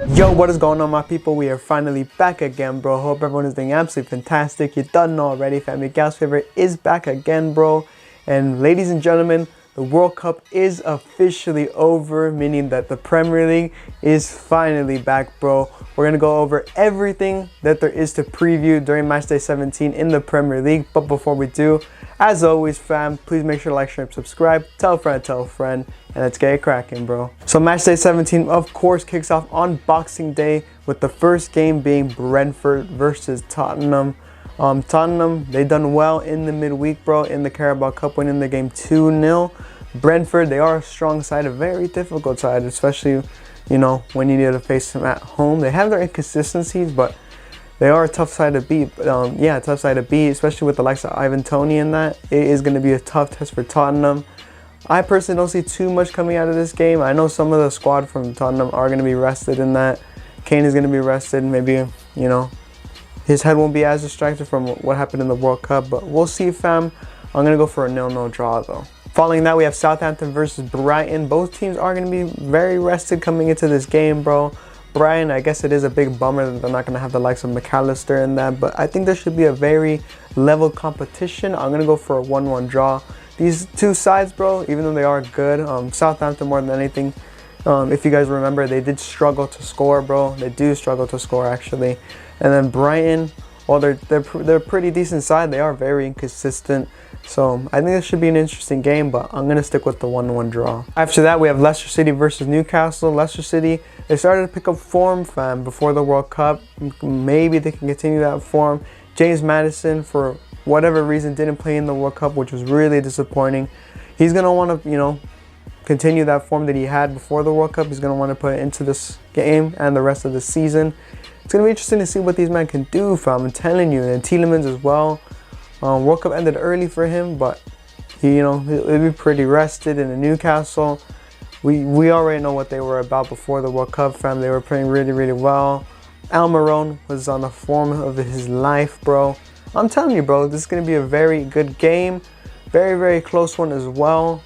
Yo, what is going on, my people? We are finally back again, bro. Hope everyone is doing absolutely fantastic. You done know already, family. Gal's favorite is back again, bro. And ladies and gentlemen, the World Cup is officially over, meaning that the Premier League is finally back, bro. We're gonna go over everything that there is to preview during Matchday 17 in the Premier League. But before we do, as always, fam, please make sure to like, share, and subscribe. Tell a friend, and let's get it cracking, bro. So Matchday 17, of course, kicks off on Boxing Day with the first game being Brentford versus Tottenham. Tottenham, they done well in the midweek, bro, in the Carabao Cup, winning the game 2-0. Brentford, they are a strong side, a very difficult side, especially, you know, when you need to face them at home. They have their inconsistencies, but they are a tough side to beat. Yeah, tough side to beat, especially with the likes of Ivan Toney in that. It is going to be a tough test for Tottenham. I personally don't see too much coming out of this game. I know some of the squad from Tottenham are going to be rested in that. Kane is going to be rested. Maybe, you know, his head won't be as distracted from what happened in the World Cup. But we'll see, fam. I'm going to go for a 0-0 draw, though. Following that, we have Southampton versus Brighton. Both teams are going to be very rested coming into this game, bro. Brighton, I guess it is a big bummer that they're not going to have the likes of McAllister in that. But I think there should be a very level competition. I'm going to go for a 1-1 draw. These two sides, bro, even though they are good, Southampton more than anything, if you guys remember, they did struggle to score, bro. They do struggle to score, actually. And then Brighton, well, they're a pretty decent side. They are very inconsistent. So I think this should be an interesting game, but I'm going to stick with the 1-1 draw. After that, we have Leicester City versus Newcastle. Leicester City, they started to pick up form, fam, before the World Cup. Maybe they can continue that form. James Maddison, for whatever reason, didn't play in the World Cup, which was really disappointing. He's going to want to, you know, continue that form that he had before the World Cup. He's going to want to put it into this game and the rest of the season. It's going to be interesting to see what these men can do, fam. I'm telling you. And Tielemans as well. World Cup ended early for him, but he, you know, he'll be pretty rested in the Newcastle. We already know what they were about before the World Cup, fam. They were playing really, really well. Almiron was on the form of his life, bro. I'm telling you, bro, this is going to be a very good game. Very, very close one as well.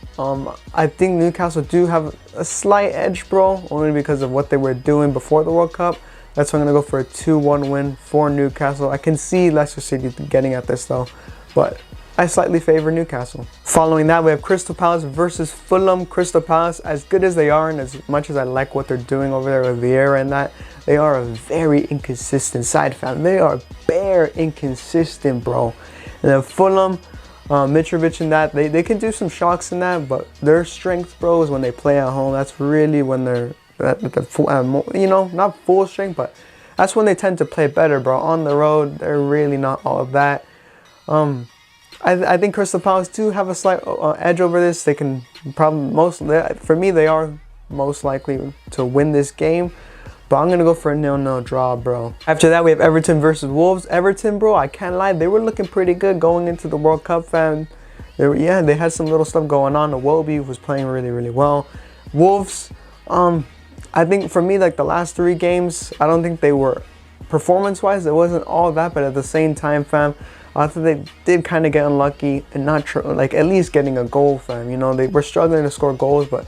I think Newcastle do have a slight edge, bro, only because of what they were doing before the World Cup. That's why I'm going to go for a 2-1 win for Newcastle. I can see Leicester City getting at this, though, but I slightly favor Newcastle. Following that, we have Crystal Palace versus Fulham. Crystal Palace, as good as they are and as much as I like what they're doing over there with Vieira and that, they are a very inconsistent side, fam. They are bare inconsistent, bro. And then Fulham, Mitrovic and that, they can do some shocks in that, but their strength, bro, is when they play at home. That's really when they're at the full, you know, not full strength, but that's when they tend to play better, bro. On the road, they're really not all of that. I think Crystal Palace do have a slight edge over this. They can probably for me, they are most likely to win this game. But I'm going to go for a 0-0 draw, bro. After that, we have Everton versus Wolves. Everton, bro, I can't lie. They were looking pretty good going into the World Cup, fam. They had some little stuff going on. Iwobi was playing really, really well. Wolves, I think for me, like the last 3 games, I don't think they were, performance-wise, it wasn't all that. But at the same time, fam, I thought they did kind of get unlucky and not like at least getting a goal, fam. You know, they were struggling to score goals, but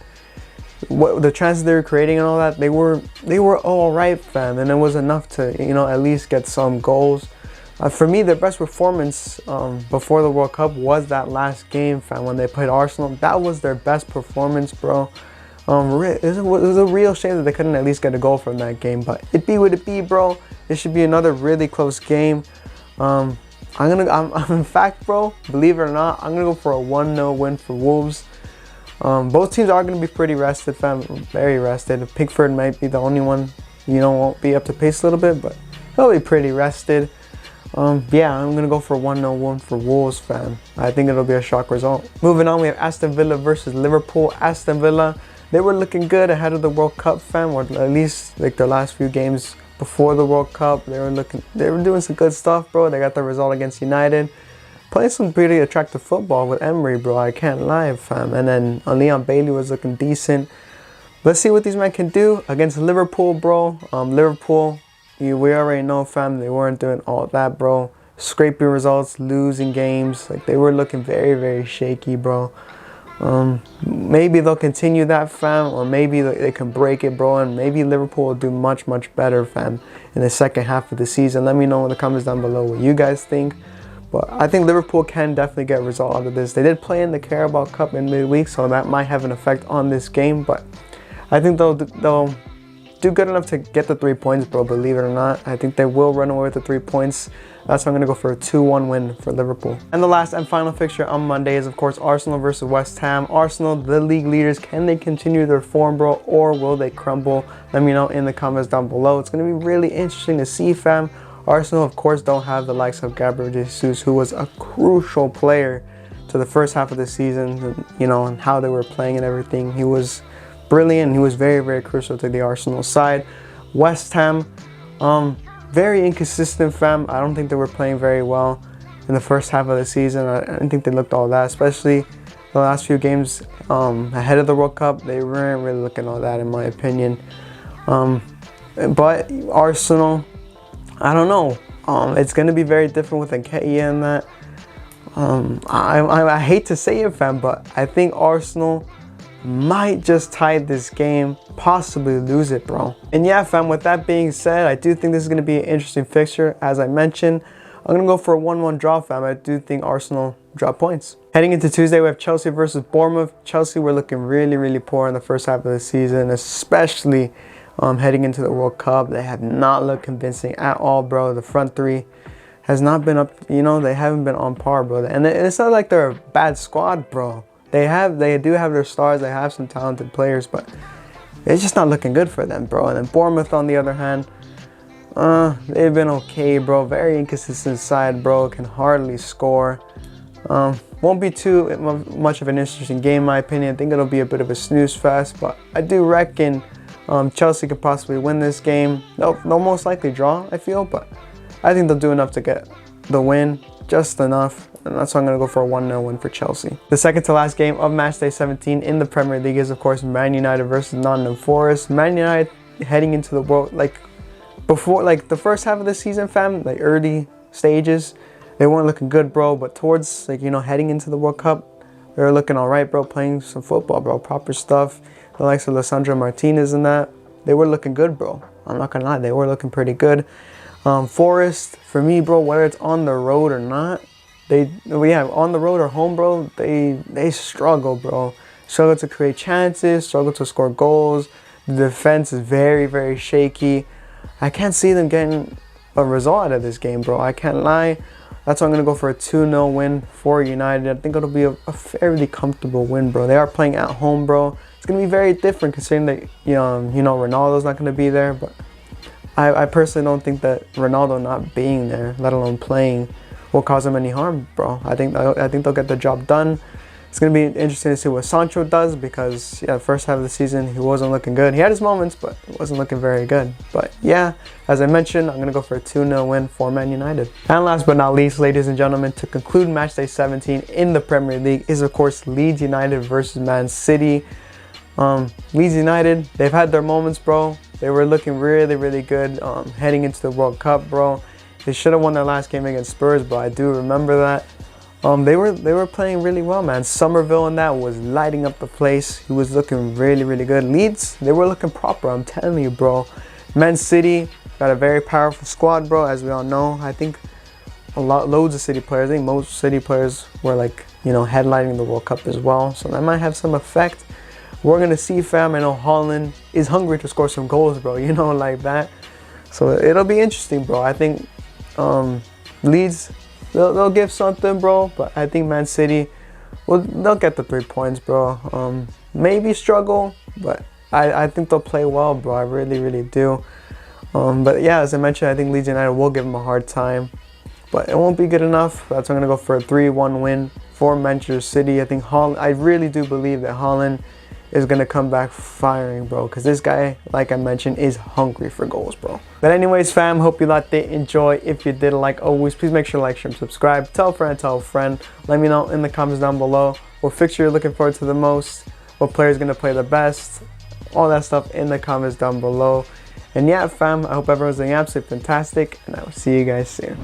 what the chances they were creating and all that, they were all right, fam, and it was enough to, you know, at least get some goals. For me, their best performance before the World Cup was that last game, fam, when they played Arsenal. That was their best performance, bro. It was a real shame that they couldn't at least get a goal from that game, but it be what it be, bro. It should be another really close game. I'm in fact, bro, believe it or not, I'm gonna go for a 1-0 win for Wolves. Both teams are going to be pretty rested, fam. Very rested. Pickford might be the only one, you know, won't be up to pace a little bit, but he'll be pretty rested. Yeah, I'm going to go for a 1-0 win for Wolves, fam. I think it'll be a shock result. Moving on, we have Aston Villa versus Liverpool. Aston Villa, they were looking good ahead of the World Cup, fam, or at least like their last few games before the World Cup. They were doing some good stuff, bro. They got the result against United. Playing some pretty attractive football with Emery, bro. I can't lie, fam. And then Leon Bailey was looking decent. Let's see what these men can do against Liverpool, bro. Liverpool, we already know, fam. They weren't doing all that, bro. Scraping results, losing games. Like, they were looking very, very shaky, bro. Maybe they'll continue that, fam, or maybe they can break it, bro, and maybe Liverpool will do much better, fam, in the second half of the season. Let me know in the comments down below what you guys think. But I think Liverpool can definitely get a result out of this. They did play in the Carabao Cup in midweek, so that might have an effect on this game, but I think they'll do good enough to get the 3 points, bro, believe it or not. I think they will run away with the 3 points. That's why I'm going to go for a 2-1 win for Liverpool. And the last and final fixture on Monday is, of course, Arsenal versus West Ham. Arsenal, the league leaders, can they continue their form, bro, or will they crumble? Let me know in the comments down below. It's going to be really interesting to see, fam. Arsenal, of course, don't have the likes of Gabriel Jesus, who was a crucial player to the first half of the season, you know, and how they were playing and everything. He was brilliant. He was very crucial to the Arsenal side. West Ham, very inconsistent, fam. I don't think they were playing very well in the first half of the season. I didn't think they looked all that, especially the last few games ahead of the World Cup. They weren't really looking all that, in my opinion. But Arsenal, I don't know. It's going to be very different with Nketiah and that. I hate to say it, fam, but I think Arsenal might just tie this game, possibly lose it, bro. And yeah, fam, with that being said, I do think this is going to be an interesting fixture. As I mentioned, I'm going to go for a 1-1 draw, fam. I do think Arsenal drop points. Heading into Tuesday, we have Chelsea versus Bournemouth. Chelsea were looking really poor in the first half of the season, especially heading into the World Cup. They have not looked convincing at all, bro. The front three has not been up, you know, they haven't been on par, bro. And it's not like they're a bad squad, bro. They do have their stars, they have some talented players, but it's just not looking good for them, bro. And then Bournemouth, on the other hand, they've been okay, bro. Very inconsistent side, bro. Can hardly score. Won't be too much of an interesting game, in my opinion. I think it'll be a bit of a snooze fest, but I do reckon Chelsea could possibly win this game. They'll most likely draw, I feel, but I think they'll do enough to get the win, just enough. And that's why I'm going to go for a 1-0 win for Chelsea. The second to last game of Matchday 17 in the Premier League is, of course, Man United versus Nottingham Forest. Man United heading into the world, before the first half of the season, fam, like early stages, they weren't looking good, bro. But towards, heading into the World Cup, they were looking all right, bro, playing some football, bro, proper stuff. The likes of Lisandro Martinez and that, they were looking good, bro. I'm not going to lie, they were looking pretty good. Forest, for me, bro, whether it's on the road or not, on the road or home, bro, they struggle, bro. Struggle to create chances, struggle to score goals. The defense is very shaky. I can't see them getting a result out of this game, bro. I can't lie. That's why I'm going to go for a 2-0 win for United. I think it'll be a fairly comfortable win, bro. They are playing at home, bro. It's going to be very different considering that, Ronaldo's not going to be there. But I personally don't think that Ronaldo not being there, let alone playing, will cause them any harm, bro. I think they'll get the job done. It's going to be interesting to see what Sancho does because, yeah, the first half of the season, he wasn't looking good. He had his moments, but it wasn't looking very good. But, yeah, as I mentioned, I'm going to go for a 2-0 win for Man United. And last but not least, ladies and gentlemen, to conclude Matchday 17 in the Premier League is, of course, Leeds United versus Man City. Leeds United, they've had their moments, bro. They were looking really good heading into the World Cup, bro. They should have won their last game against Spurs, but I do remember that. They were playing really well, man. Somerville and that was lighting up the place. He was looking really good. Leeds, they were looking proper, I'm telling you, bro. Man City got a very powerful squad, bro, as we all know. I think loads of City players, I think most City players were headlining the World Cup as well. So that might have some effect. We're going to see, fam. I know Haaland is hungry to score some goals, bro, like that. So it'll be interesting, bro. I think Leeds, they'll give something, bro. But I think Man City, they'll get the 3 points, bro. Maybe struggle, but I think they'll play well, bro. I really do. But yeah, as I mentioned, I think Leeds United will give them a hard time. But it won't be good enough. That's why I'm going to go for a 3-1 win for Manchester City. I think I really do believe that Haaland is going to come back firing, bro, because this guy, like I mentioned, is hungry for goals, bro. But anyways, fam, hope you lot did enjoy. If you did, like always, please make sure to like, share, and subscribe. Tell a friend. Let me know in the comments down below what fixture you're looking forward to the most, what player is going to play the best, all that stuff in the comments down below. And yeah, fam, I hope everyone's doing absolutely fantastic, and I will see you guys soon.